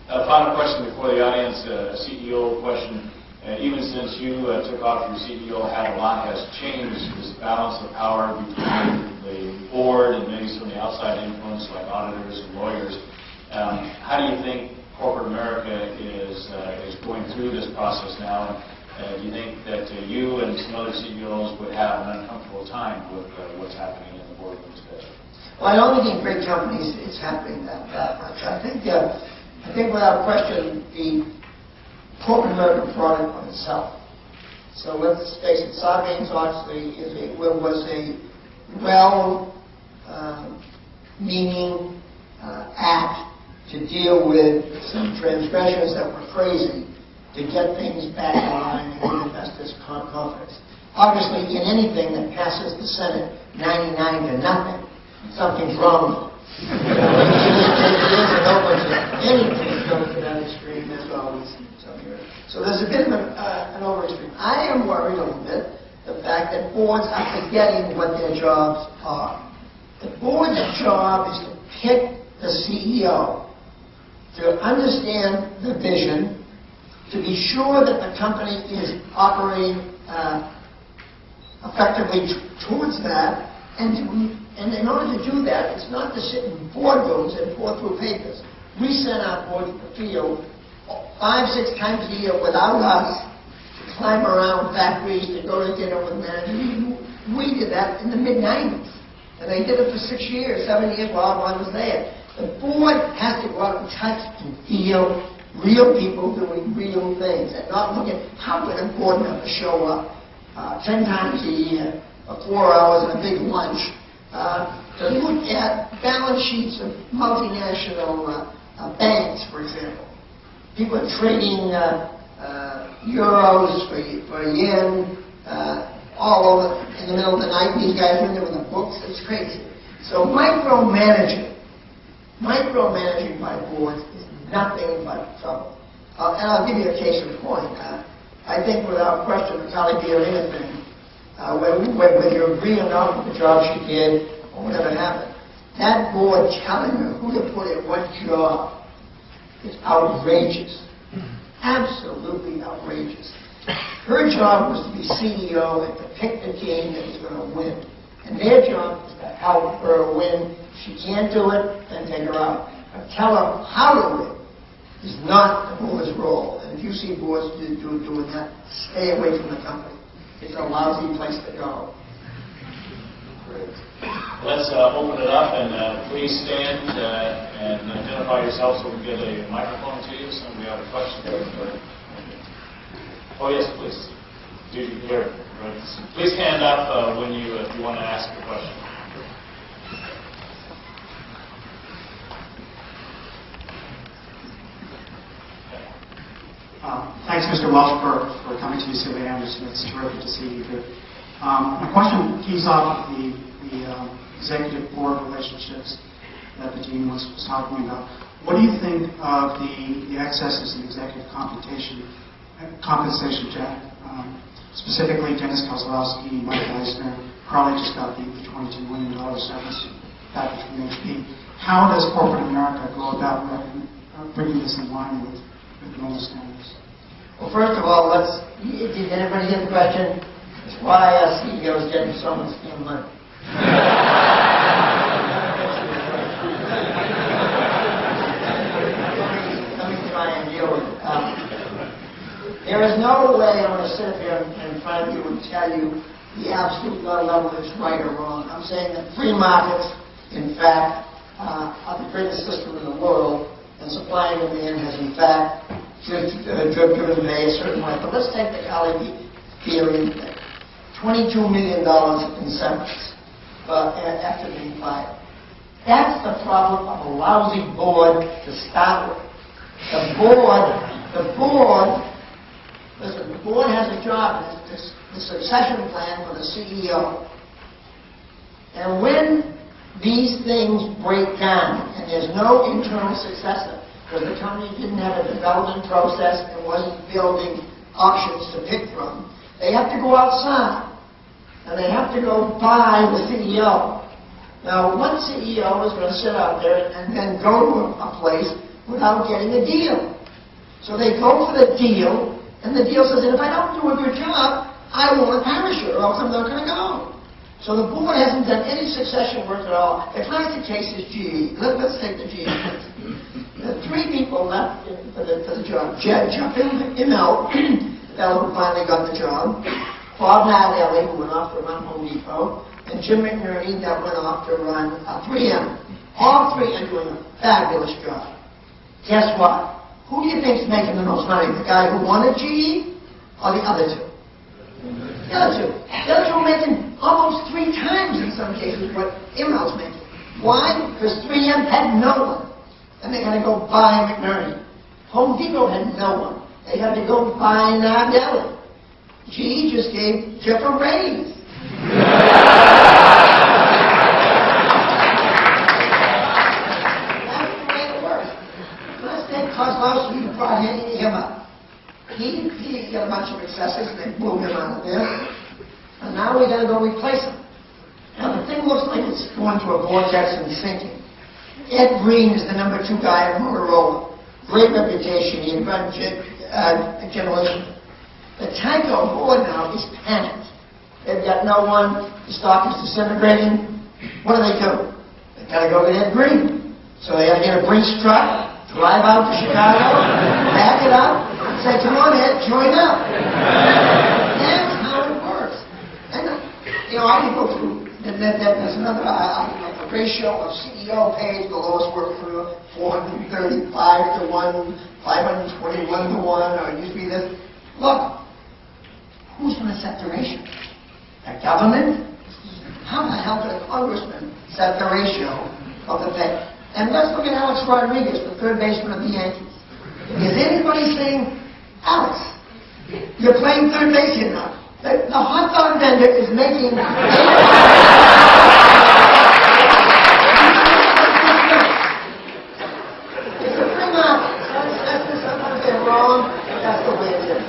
Final question before the audience, CEO question. Even since you took off your CEO hat, a lot has changed. This balance of power between the board and maybe some of the outside influence like auditors and lawyers. How do you think corporate America is going through this process now? Do you think that you and some other CEOs would have an uncomfortable time with what's happening in the boardroom today? Well, I don't think in great companies it's happening that much. I think without question, the corporate America brought it on itself. So let's face it, Sarbanes-Oxley was a well-meaning act to deal with some transgressions that were crazy to get things back in line and give investors confidence. Obviously, in anything that passes the Senate 99 to nothing, something's wrong with it. Anything that goes to that extreme, there's always some here. So there's a bit of an over-extreme. I am worried a little bit the fact that boards are forgetting what their jobs are. The board's job is to pick the CEO, to understand the vision, to be sure that the company is operating effectively towards that, and in order to do that, it's not to sit in boardrooms and pour through papers. We send our board to the field 5-6 times a year without us to climb around factories, to go to dinner with managers. We did that in the mid-90s, and they did it for 6 years, 7 years while I was there. The board has to go out and touch and feel real people doing real things, and not look at how would a board member show up 10 times a year for 4 hours and a big lunch. To look at balance sheets of multinational banks, for example. People are trading euros for yen all over in the middle of the night. These guys are in there with the books. It's crazy. So micromanaging by boards is nothing but trouble. And I'll give you a case in point. I think without question, the Kali Bialina thing, whether you agree or not with the job she did or whatever happened, that board telling her who to put in what job is outrageous. Absolutely outrageous. Her job was to be CEO and to pick the team that was going to win. And their job is to help her win. If she can't do it, then take her out. But tell her how to win is not the board's role. And if you see boards doing that, stay away from the company. It's a lousy place to go. Great. Let's open it up, and please stand and identify yourself so we can get a microphone to you. Somebody have a question. Oh yes, please. Here. Please stand up when if you want to ask a question. Thanks, Mr. Welch, for coming to UCLA Anderson. It's terrific to see you here. My question keys off the executive board relationships that the dean was talking about. What do you think of the excesses in executive compensation, Jack? Specifically, Dennis Kozlowski, Mike Eisner, Carly just got the $22 million severance package from HP. How does corporate America go about bringing this in line with normal standards? Well, first of all, did anybody get the question? It's why our CEO is getting so much money. Let me try and deal with it. There is no way I'm going to sit here in front of you and tell you the absolute level is right or wrong. I'm saying that free markets, in fact, are the greatest system in the world, and supply and demand has, in fact, driven pay a certain way. But let's take the Kali Bialina thing. $22 million in severance after being fired. That's the problem of a lousy board to start with. The board has a job, the succession plan for the CEO. And when these things break down and there's no internal successor, because the company didn't have a development process and wasn't building options to pick from, they have to go outside. And they have to go buy the CEO. Now, one CEO is going to sit out there and then go to a place without getting a deal. So they go for the deal, and the deal says, and if I don't do a good job, I want a parachute, or else I'm not going to go. So the board hasn't done any succession work at all. The classic case is GE. Let's take the GE case. The 3 people left for the job. Jeff Immel, who finally got the job. Bob Nadelli, who went off to run Home Depot. And Jim McNerney, that went off to run 3M. All 3 are doing a fabulous job. Guess what? Who do you think is making the most money? The guy who wanted GE or the other 2? The other 2. The other 2 are making almost 3 times in some cases what Immel's making. Why? Because 3M had no one. And they had to go buy McNerney. Home Depot had no one. They had to go buy Nadelli. GE just gave Jeff a raise. That's the way it works. Let's take Kozlowski, who brought him up. He got a bunch of excesses, and they blew him out of there. And now we got to go replace him. Now the thing looks like it's going to a vortex and sinking. Ed Green is the number 2 guy at Motorola. Great reputation. He had run Generation. The Tyco board now is panicked. They've got no one. The stock is disintegrating. What do? They've got to go get Ed Green. So they got to get a Brinks truck, drive out to Chicago, back it up, and say, come on, Ed, join up. That's how it works. And, I can go through. There's another argument. The ratio of CEO pays, the lowest work for 435 to 1, 521 to 1, or it used to be this. Look, who's going to set the ratio? The government? How the hell could a congressman set the ratio of the pay? And let's look at Alex Rodriguez, the 3rd baseman of the Yankees. Is anybody saying, Alex, you're playing 3rd base here now? The hot dog vendor is making... It's a free market. Sometimes they're wrong, but that's the way it is.